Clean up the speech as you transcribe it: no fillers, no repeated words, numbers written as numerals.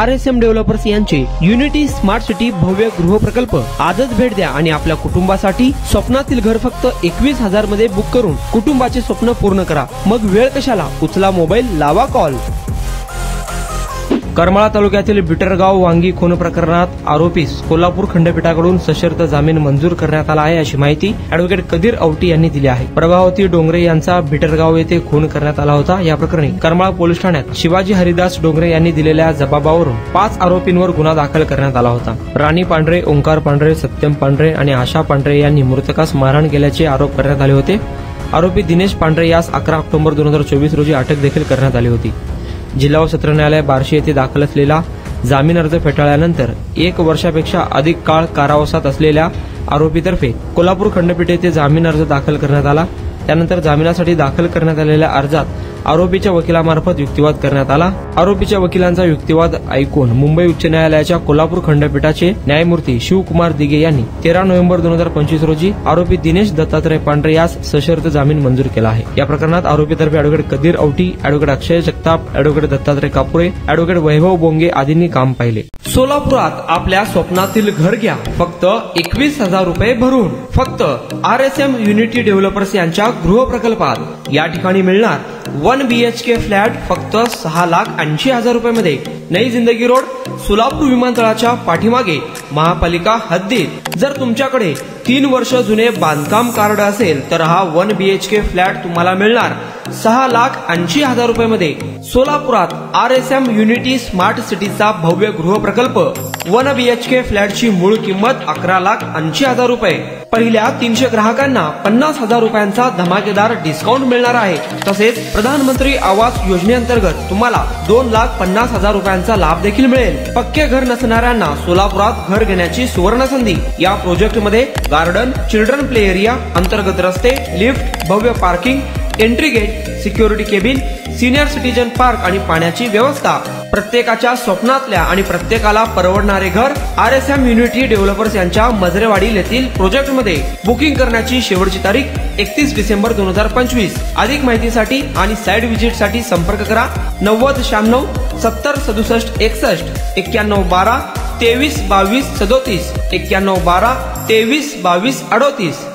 RSM developers यांचे unity smart city भव्य गृह प्रकल्प आजच भेट द्या आणि आपल्या कुटुंबासाठी स्वप्नातील घर फक्त 21,000 मध्ये बुक करून कुटुंबाचे स्वप्न पूर्ण करा। मग वेळ कशाला, उचला मोबाईल, लावा कॉल। करमाळा तालुक्यातील बिटरगाव वांगी खून प्रकरणात आरोपीस कोल्हापूर खंडपीठाकडून सशर्त जामीन मंजूर करण्यात आला आहे, अशी माहिती ॲडव्होकेट कदीर औटी यांनी दिली आहे। प्रभावती डोंगरे यांचा बिटरगाव येथे खून करण्यात आला होता। या प्रकरणी करमाळा पोलीस ठाण्यात शिवाजी हरिदास डोंगरे यांनी दिलेल्या जबाबावरून 5 आरोपींवर गुन्हा दाखल करण्यात आला होता। राणी पांढरे, ओंकार पांढरे, सत्यम पांढरे आणि आशा पांढरे यांनी मृतकास मारहाण केल्याचे आरोप करण्यात आले होते। आरोपी दिनेश पांढरे यास 11 ऑक्टोबर 2024 रोजी अटक देखील करण्यात आली होती। जिल्हा व सत्र न्यायालय बार्शी येथे दाखल असलेला जामीन अर्ज फेटाळल्यानंतर 1 वर्षापेक्षा अधिक काळ कारावासात असलेल्या आरोपीतर्फे कोल्हापूर खंडपीठ येथे जामीन अर्ज दाखल करण्यात आला। त्यानंतर जामिनासाठी दाखल करण्यात आलेल्या अर्जात आरोपीच्या वकिलामार्फत युक्तिवाद करण्यात आला। आरोपीच्या वकिलांचा युक्तिवाद ऐकून मुंबई उच्च न्यायालयाच्या कोल्हापूर खंडपीठाचे न्यायमूर्ती शिवकुमार दिघे यांनी 13 नोव्हेंबर 2025 रोजी आरोपी दिनेश दत्तात्रय पांढरे यास सशर्त जामीन मंजूर केला आहे। या प्रकरणात आरोपीतर्फे ॲडव्होकेट कदीर औटी, ॲडव्होकेट अक्षय जगताप, ॲडव्होकेट दत्तात्रय कापुरे, ॲडव्होकेट वैभव बोंगे आदींनी काम पाहिले। सोलापुरात आपल्या स्वप्नातील घर घ्या फक्त 21,000 रुपये भरून। फक्त RSM युनिटी डेव्हलपर्स यांच्या गृह प्रकल्पात या ठिकाणी मिळणार 1 BHK फ्लॅट फक्त 6,80,000 रुपये मध्ये। नई जिंदगी रोड, सोलापूर विमानतळाच्या पाठीमागे, महापालिका हद्दीत। जर तुमच्याकडे 3 वर्ष जुने बांधकाम कार्ड असेल तर हा 1 BHK फ्लॅट तुम्हाला मिळणार 6,80,000 रुपये मध्ये। सोलापुरात RSM युनिटी स्मार्ट सिटीचा भव्य गृह प्रकल्प 1 BHK फ्लॅटची मूळ किंमत 11,80,000 रुपये। पहिल्या 300 ग्राहकांना 50,000 रुपयांचा धमाकेदार डिस्काउंट मिळणार आहे। तसेच प्रधानमंत्री आवास योजनेअंतर्गत तुम्हाला 2,50,000 रुपयांचा लाभ देखील मिळेल। पक्के घर नसणाऱ्यांना सोलापुरात घर घेण्याची सुवर्ण संधी। या प्रोजेक्ट मध्ये गार्डन, चिल्ड्रन प्ले एरिया, अंतर्गत रस्ते, लिफ्ट, भव्य parking, entry gate, security cabin, senior citizen park आणि पाण्याची व्यवस्था। प्रत्येकाच्या स्वप्नातल्या आणि प्रत्येकाला परवडणारे घर RSM युनिटी डेव्हलपर्स यांच्या मजरेवाडी येथील प्रोजेक्ट मध्ये। बुकिंग करण्याची शेवटची तारीख 31 डिसेंबर 2025। अधिक माहितीसाठी आणि साइट व्हिजिट साठी संपर्क करा 9096 70 67 61 91 12 23 22 37 91 12 23 22 38।